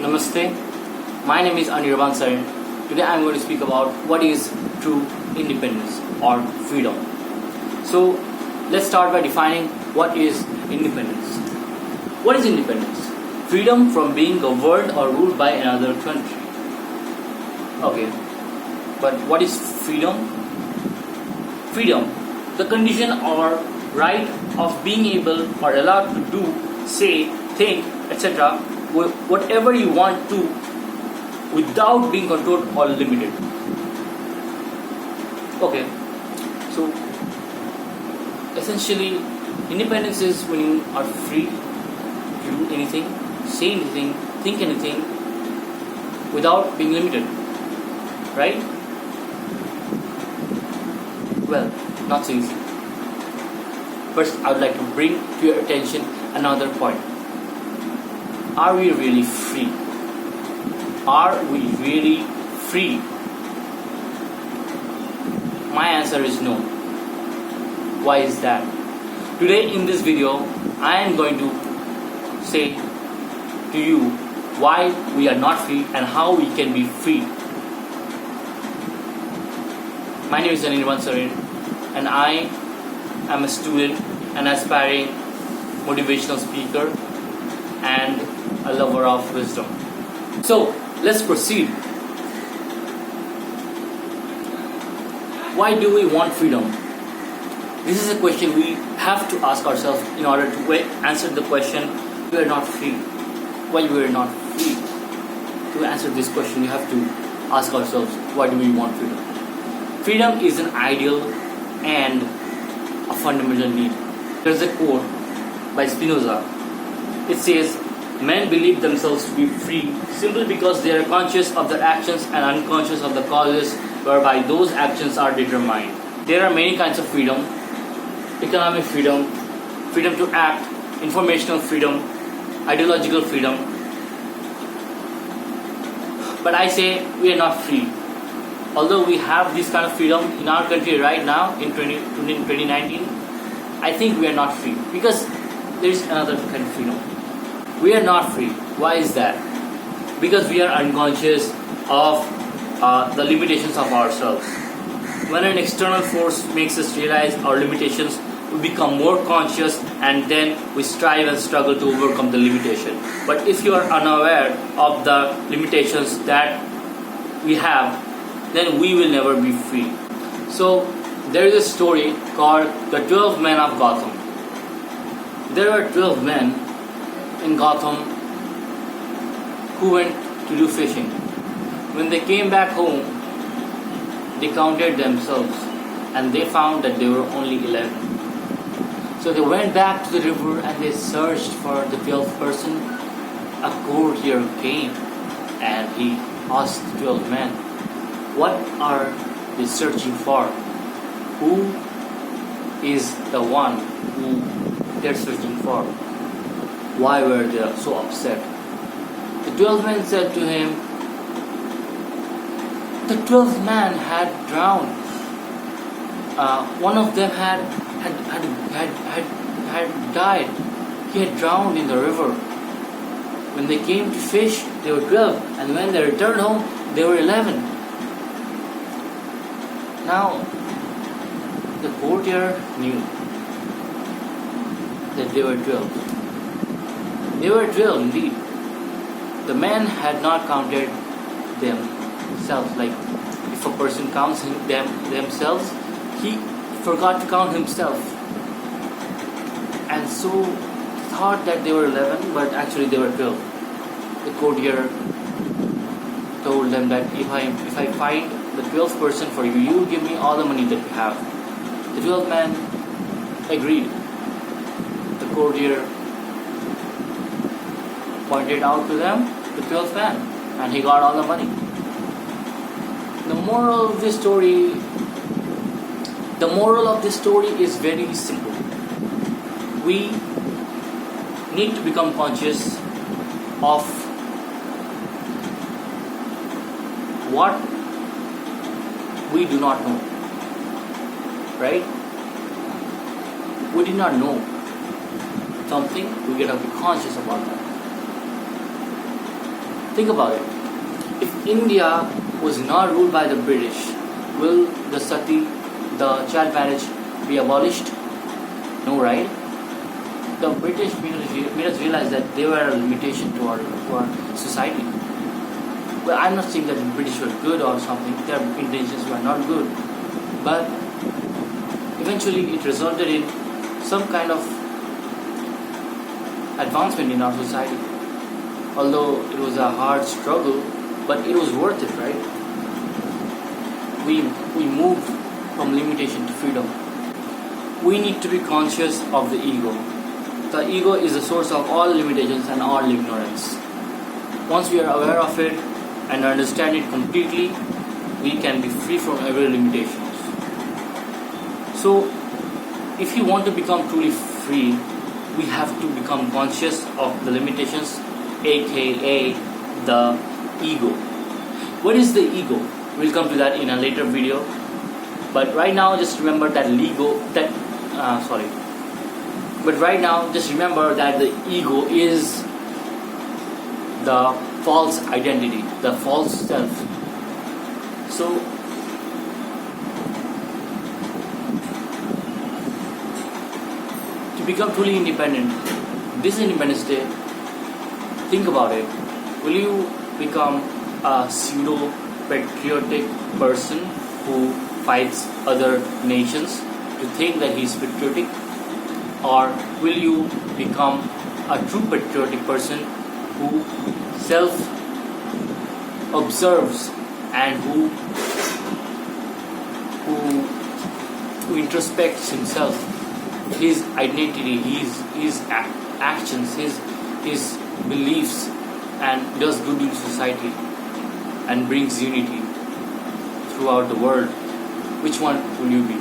Namaste. My name is Anirban Saren. Today I am going to speak about what is true independence or freedom. So let's start by defining what is independence. What is independence? Freedom from being governed or ruled by another country. Okay, but what is freedom? Freedom, the condition or right of being able or allowed to do, say, think, etc. whatever you want to without being controlled or limited. Okay, so essentially independence is when you are free to do anything, say anything, think anything without being limited, right? Well, not so easy. First, I would like to bring to your attention another point. Are we really free? Are we really free? My answer is no. Why is that? Today in this video, I am going to say to you why we are not free and how we can be free. My name is Anirban Saren and I am a student, an aspiring motivational speaker and a lover of wisdom. So let's proceed. Why do we want freedom? This is a question we have to ask ourselves in order to answer the question, we are not free. Why we are not free? To answer this question, we have to ask ourselves, why do we want freedom? Freedom is an ideal and a fundamental need. There's a quote by Spinoza. It says, men believe themselves to be free simply because they are conscious of their actions and unconscious of the causes whereby those actions are determined. There are many kinds of freedom: economic freedom, freedom to act, informational freedom, ideological freedom. But I say we are not free. Although we have this kind of freedom in our country right now in 2019, I think we are not free because there is another kind of freedom. We are not free. Why is that? Because we are unconscious of the limitations of ourselves. When an external force makes us realize our limitations, we become more conscious and then we strive and struggle to overcome the limitation. But if you are unaware of the limitations that we have, then we will never be free. So there is a story called the 12 Men of Gotham. There were 12 men in Gotham who went to do fishing. When they came back home, they counted themselves and they found that they were only 11. So they went back to the river and they searched for the 12th person. A courtier came and he asked the 12 men, what are they searching for? Who is the one who they're searching for? Why were they so upset? The 12 men said to him, the 12th man had drowned. One of them had died. He had drowned in the river. When they came to fish, they were 12, and when they returned home, they were 11. Now, the courtier knew that they were 12. They were 12 indeed. The men had not counted themselves. Like if a person counts themselves, he forgot to count himself. And so thought that they were 11, but actually they were 12. The courtier told them that if I find the 12th person for you, you will give me all the money that you have. The 12th man agreed. The courtier pointed out to them the 12th man, and he got all the money. The moral of this story is very simple. We need to become conscious of what we do not know, right? We did not know something, we gotta be conscious about that. Think about it. If India was not ruled by the British, will the sati, the child marriage, be abolished? No, right? The British made us realize that they were a limitation to our society. Well, I'm not saying that the British were good or something, their intentions were not good, but eventually it resulted in some kind of advancement in our society. Although it was a hard struggle, but it was worth it, right? We moved from limitation to freedom. We need to be conscious of the ego. The ego is the source of all limitations and all ignorance. Once we are aware of it and understand it completely, we can be free from every limitations. So, if you want to become truly free, we have to become conscious of the limitations, aka the ego. What is the ego? We'll come to that in a later video. But right now, just remember that But right now, just remember that the ego is the false identity, the false self. So, to become truly independent, this Independence Day, think about it. Will you become a pseudo-patriotic person who fights other nations to think that he's patriotic? Or will you become a true patriotic person who self-observes and who introspects himself, his identity, his actions, his beliefs, and does good in society and brings unity throughout the world? Which one will you be?